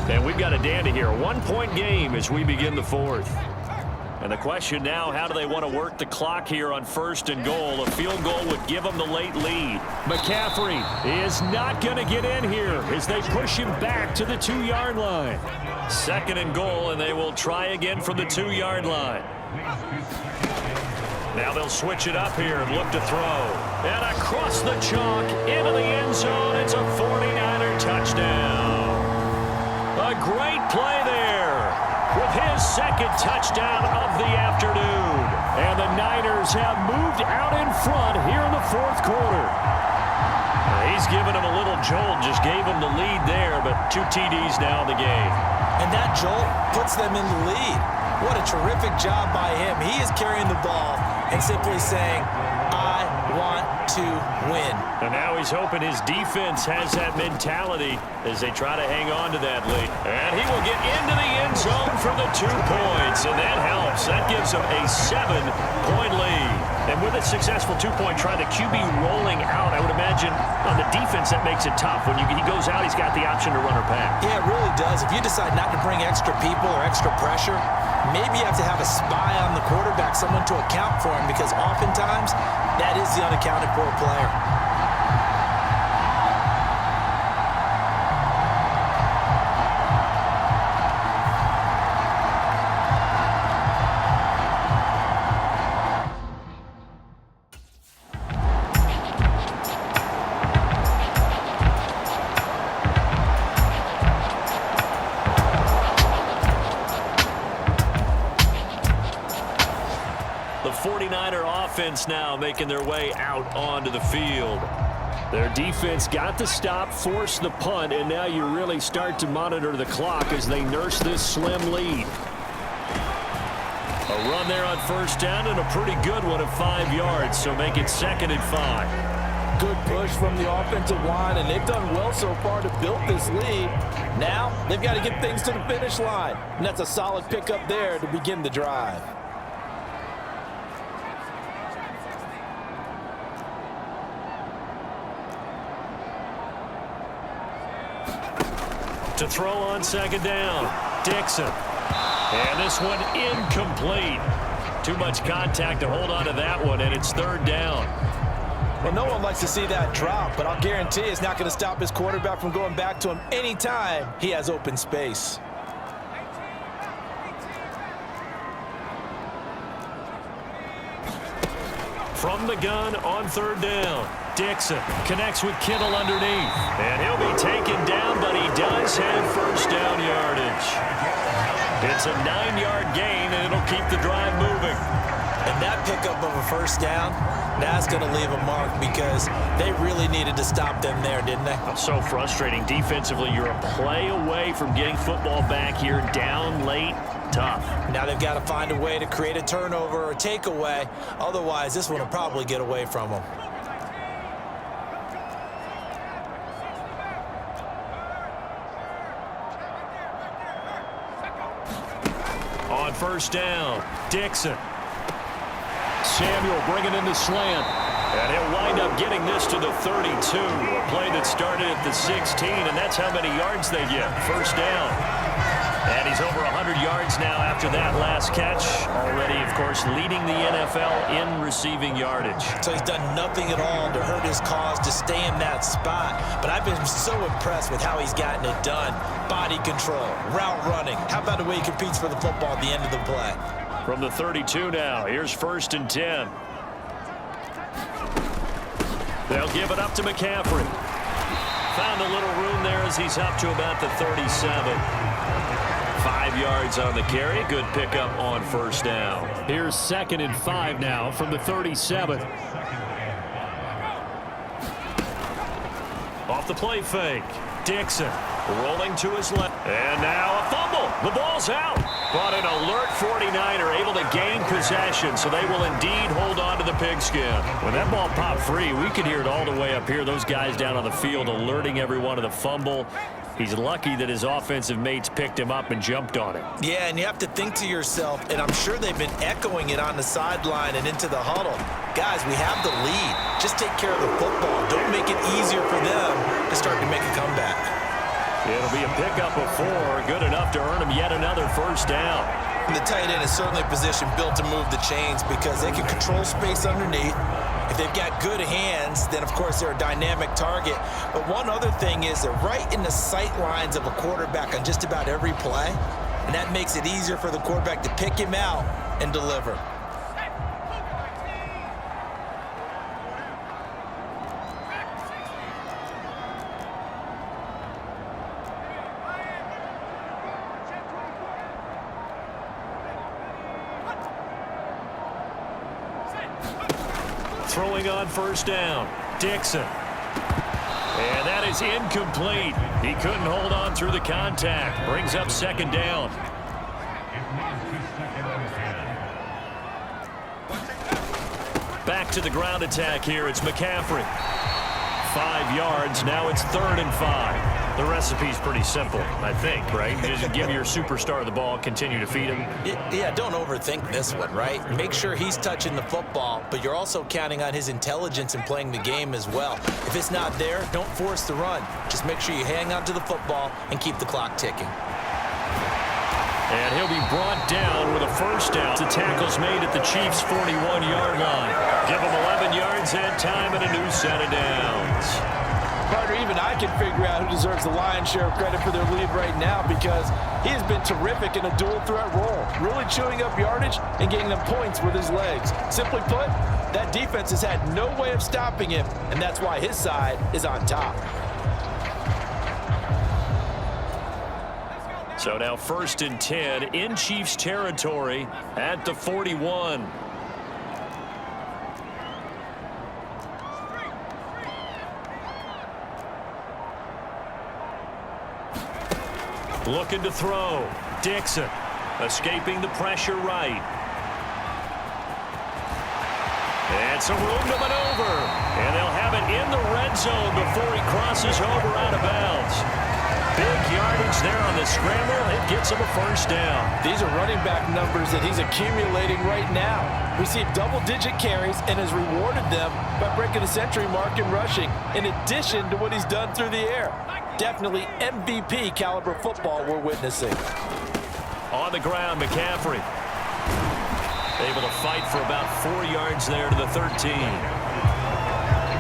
And we've got a dandy here. A one-point game as we begin the fourth. And the question now, how do they want to work the clock here on 1st and goal? A field goal would give them the late lead. McCaffrey is not going to get in here as they push him back to the 2-yard line. 2nd and goal, and they will try again from the 2-yard line. Now they'll switch it up here and look to throw. And across the chalk into the end zone. It's a 49er touchdown. A great play there with his 2nd touchdown of the afternoon. And the Niners have moved out in front here in the 4th quarter. He's given him a little jolt, just gave him the lead there, but 2 TDs now in the game. And that jolt puts them in the lead. What a terrific job by him. He is carrying the ball and simply saying, I want to win. And now he's hoping his defense has that mentality as they try to hang on to that lead. And he will get into the end zone for the 2 points, and that helps. That gives him a 7-point lead. And with a successful 2-point try, the QB rolling out, I would imagine on the defense that makes it tough. When he goes out, he's got the option to run or pass. Yeah, it really does. If you decide not to bring extra people or extra pressure, maybe you have to have a spy on the quarterback, someone to account for him, because oftentimes that is the unaccounted for player. Offense now making their way out onto the field. Their defense got the stop, forced the punt, and now you really start to monitor the clock as they nurse this slim lead. A run there on 1st down and a pretty good one of 5 yards, so make it 2nd and 5. Good push from the offensive line, and they've done well so far to build this lead. Now they've got to get things to the finish line, and that's a solid pickup there to begin the drive. To throw on 2nd down, Dixon. And this one incomplete. Too much contact to hold on to that one, and it's 3rd down. Well, no one likes to see that drop, but I'll guarantee it's not going to stop his quarterback from going back to him anytime he has open space. From the gun on 3rd down, Dixon connects with Kittle underneath. And he'll be taken down, but he does have 1st down yardage. It's a 9-yard gain, and it'll keep the drive moving. And that pickup of a 1st down, that's going to leave a mark because they really needed to stop them there, didn't they? So frustrating. Defensively, you're a play away from getting football back here, down late. Tough. Now they've got to find a way to create a turnover or takeaway. Otherwise, this one will probably get away from them. On 1st down, Dixon. Samuel bringing in the slant. And he'll wind up getting this to the 32. A play that started at the 16, and that's how many yards they get. 1st down. And he's over 100 yards now after that last catch. Already, of course, leading the NFL in receiving yardage. So he's done nothing at all to hurt his cause to stay in that spot. But I've been so impressed with how he's gotten it done. Body control, route running. How about the way he competes for the football at the end of the play? From the 32 now, here's 1st and 10. They'll give it up to McCaffrey. Found a little room there as he's up to about the 37. 5 yards on the carry. Good pickup on 1st down. Here's 2nd and 5 now from the 37. Off the play fake. Dixon rolling to his left. And now a fumble. The ball's out. But an alert 49er able to gain possession, so they will indeed hold on to the pigskin. When that ball popped free, we could hear it all the way up here. Those guys down on the field alerting everyone of the fumble. He's lucky that his offensive mates picked him up and jumped on it. Yeah, and you have to think to yourself, and I'm sure they've been echoing it on the sideline and into the huddle. Guys, we have the lead. Just take care of the football. Don't make it easier for them to start to make a comeback. It'll be a pickup of 4, good enough to earn him yet another first down. And the tight end is certainly a position built to move the chains because they can control space underneath. If they've got good hands, then, of course, they're a dynamic target. But one other thing is they're right in the sight lines of a quarterback on just about every play, and that makes it easier for the quarterback to pick him out and deliver. Throwing on first down, Dixon. And that is incomplete. He couldn't hold on through the contact. Brings up second down. Back to the ground attack here. It's McCaffrey. 5 yards. Now it's 3rd and 5. The recipe's pretty simple, I think, right? You just give your superstar the ball, continue to feed him. Yeah, don't overthink this one, right? Make sure he's touching the football, but you're also counting on his intelligence in playing the game as well. If it's not there, don't force the run. Just make sure you hang on to the football and keep the clock ticking. And he'll be brought down with a first down. The tackle's made at the Chiefs' 41-yard line. Give him 11 yards and time and a new set of downs. Partner, even I can figure out who deserves the lion's share of credit for their lead right now because he has been terrific in a dual threat role, really chewing up yardage and getting them points with his legs. Simply put, that defense has had no way of stopping him, and that's why his side is on top. So now 1st and 10 in Chiefs territory at the 41. Looking to throw. Dixon escaping the pressure right. And some room to maneuver. And they'll have it in the red zone before he crosses over out of bounds. Big yardage there on the scramble. It gets him a first down. These are running back numbers that he's accumulating right now. Received double-digit carries and has rewarded them by breaking the century mark in rushing, in addition to what he's done through the air. Definitely MVP caliber football we're witnessing. On the ground, McCaffrey. Able to fight for about 4 yards there to the 13.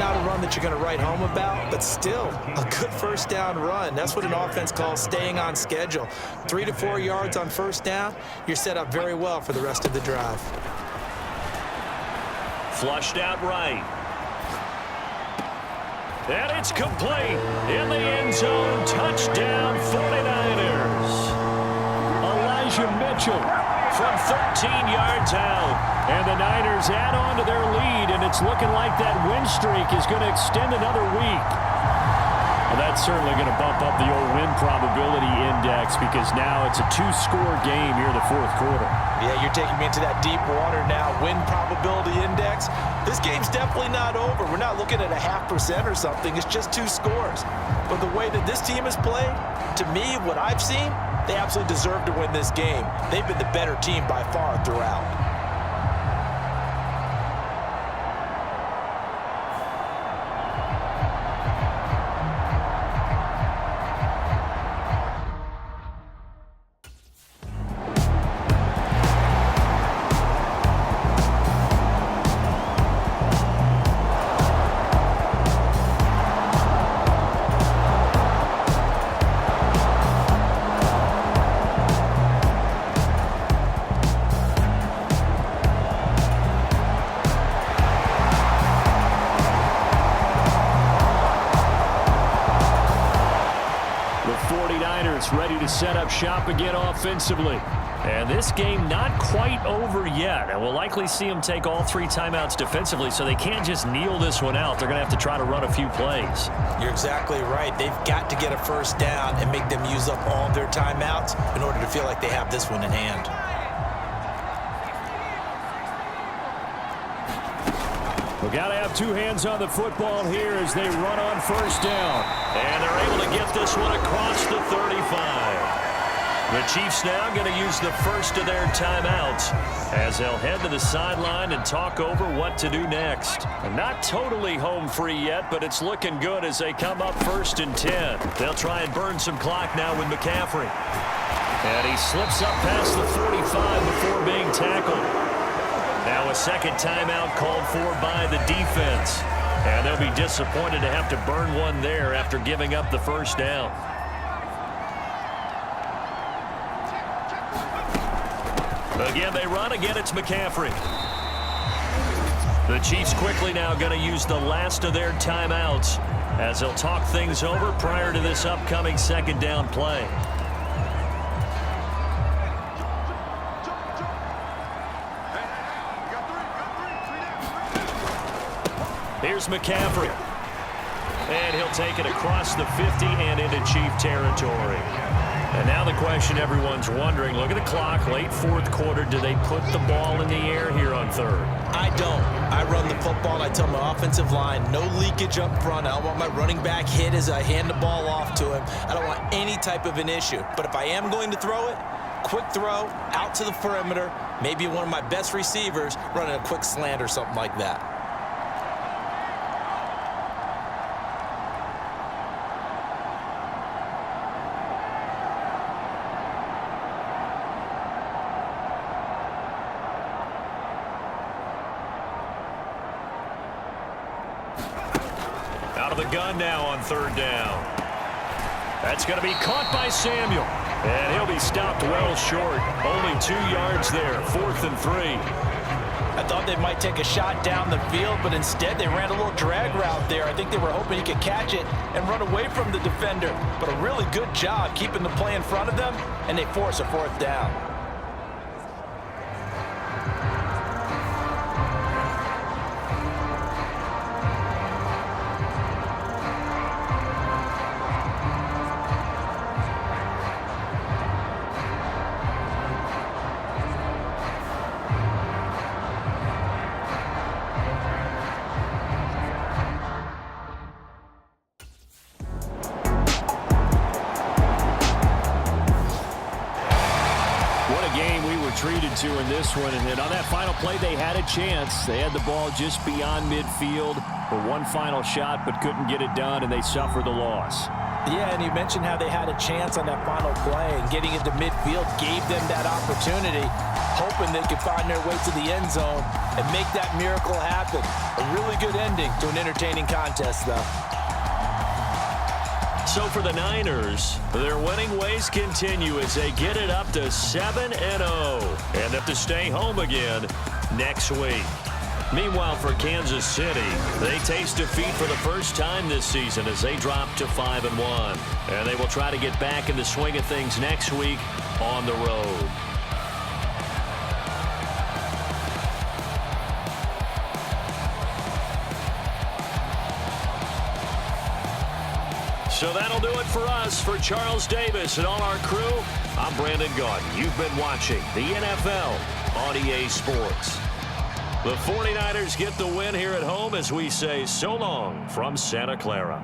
Not a run that you're going to write home about, but still a good first down run. That's what an offense calls staying on schedule. 3 to 4 yards on first down, you're set up very well for the rest of the drive. Flushed out right. And it's complete in the end zone. Touchdown 49ers. Elijah Mitchell from 13 yards out. And the Niners add on to their lead, and it's looking like that win streak is going to extend another week. Well, that's certainly going to bump up the old win probability index because now it's a 2-score game here in the 4th quarter. Yeah, you're taking me into that deep water now. Win probability index. This game's definitely not over. We're not looking at a 0.5% or something. It's just 2 scores. But the way that this team has played, to me, what I've seen, they absolutely deserve to win this game. They've been the better team by far throughout. Ready to set up shop again offensively. And this game not quite over yet. And we'll likely see them take all 3 timeouts defensively, so they can't just kneel this one out. They're going to have to try to run a few plays. You're exactly right. They've got to get a first down and make them use up all of their timeouts in order to feel like they have this one in hand. We've got to have 2 hands on the football here as they run on first down. And they're able to get this one across the 35. The Chiefs now going to use the first of their timeouts as they'll head to the sideline and talk over what to do next. Not totally home free yet, but it's looking good as they come up 1st and 10. They'll try and burn some clock now with McCaffrey. And he slips up past the 45 before being tackled. Now a second timeout called for by the defense. And they'll be disappointed to have to burn one there after giving up the first down. Again, they run. Again, it's McCaffrey. The Chiefs quickly now going to use the last of their timeouts as they'll talk things over prior to this upcoming second down play. Here's McCaffrey. And he'll take it across the 50 and into Chief territory. And now the question everyone's wondering, look at the clock, late 4th quarter, do they put the ball in the air here on 3rd? I don't. I run the football, and I tell my offensive line, no leakage up front. I don't want my running back hit as I hand the ball off to him. I don't want any type of an issue. But if I am going to throw it, quick throw, out to the perimeter, maybe one of my best receivers running a quick slant or something like that. Out of the gun now on 3rd down. That's going to be caught by Samuel. And he'll be stopped well short. Only 2 yards there. 4th and 3. I thought they might take a shot down the field, but instead they ran a little drag route there. I think they were hoping he could catch it and run away from the defender. But a really good job keeping the play in front of them, and they force a 4th down. Treated to in this one, and on that final play they had a chance. They had the ball just beyond midfield for one final shot but couldn't get it done, and they suffer the loss. Yeah, and you mentioned how they had a chance on that final play, and getting into midfield gave them that opportunity, hoping they could find their way to the end zone and make that miracle happen. A really good ending to an entertaining contest, though. So for the Niners, their winning ways continue as they get it up to 7-0 and have to stay home again next week. Meanwhile, for Kansas City, they taste defeat for the first time this season as they drop to 5-1. And they will try to get back in the swing of things next week on the road. So that'll do it for us. For Charles Davis and all our crew, I'm Brandon Gaudin. You've been watching the NFL on EA Sports. The 49ers get the win here at home as we say so long from Santa Clara.